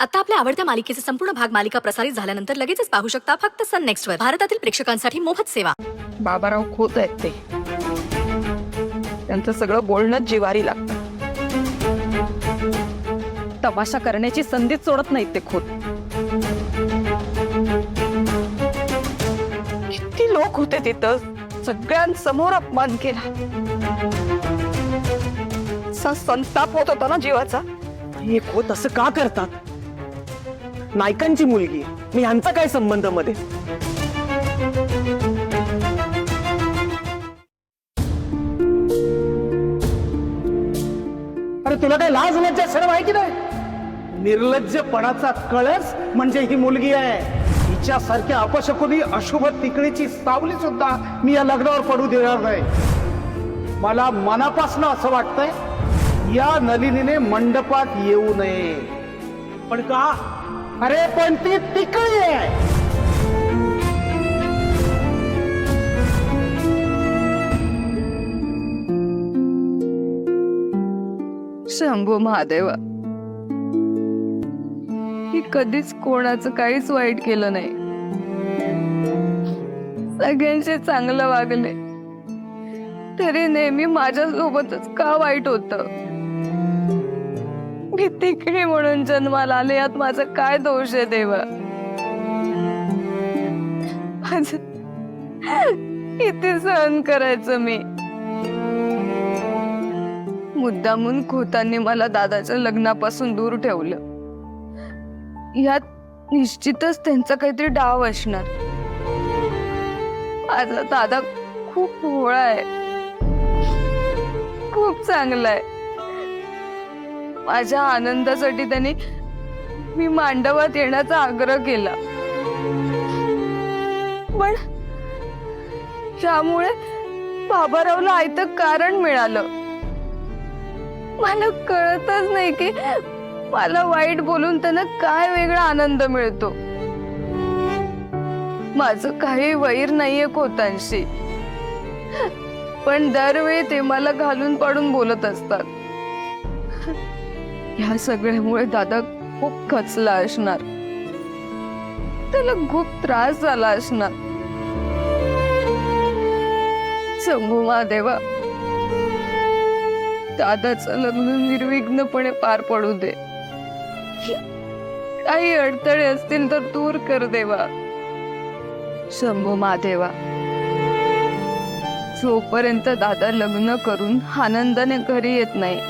आता आपल्या आवडत्या मालिकेचे संपूर्ण भाग मालिका प्रसारित झाल्यानंतर लगेचच पाहू शकता फक्त सन नेक्स्ट वर. भारतातील प्रेक्षकांसाठी मोफत सेवा. बाबाराव खोत आहेत ते. त्यांचं सगळं बोलणंच जिवारी लागतं. तमाशा करण्याची संधीच सोडत नाहीत ते खोत. किती लोक होते तिथं, सगळ्यांसमोर अपमान केला. संताप होत होता ना जीवाचा. हे खोत असं का करतात? नायकांची मुलगी, मी ह्यांचा काय संबंध मध्ये? अरे तुला काय लाज लज्जा शरम आहे की नाही? निर्लज्जपणाचा कळस म्हणजे ही मुलगी आहे. हिच्यासारख्या अपशकुनी अशुभ तिकडीची सावली सुद्धा मी या लग्नावर पडू देणार नाही. मला मनापासून असं वाटतंय या नलिनीने मंडपात येऊ नये. पण का? अरे पण ती तिकडी आहे. शंभू महादेवा, मी कधीच कोणाचं काहीच वाईट केलं नाही. सगळ्यांशी चांगलं वागले, तरी नेहमी माझ्या सोबतच का वाईट होतं? मी तिकडे म्हणून जन्माला आले, यात माझं काय दोष आहे देवा? किती सहन करायचं मी? मुद्दामून खोतांनी मला दादाच्या लग्नापासून दूर ठेवलं. यात निश्चितच त्यांचा काहीतरी डाव असणार. माझा दादा खूप भोळा आहे, खूप चांगला आहे. माझ्या आनंदासाठी त्यांनी मी मांडवात येण्याचा आग्रह केला, पण त्यामुळे बाबारावला आयतं कारण मिळालं. मला कळतच नाही की मला वाईट बोलून त्यांना काय वेगळा आनंद मिळतो. माझं काही वैर नाहीये खोतांशी, पण दरवेळी ते मला घालून पाडून बोलत असतात. ह्या सगळ्यामुळे दादा खूप खचला असणार, त्याला खूप त्रास झाला असणार. शंभू महादेवा, दादाचं लग्न निर्विघ्नपणे पार पडू दे. काही अडथळे असतील तर दूर कर देवा. शंभू महादेवा, जोपर्यंत दादा लग्न करून आनंदाने घरी येत नाही,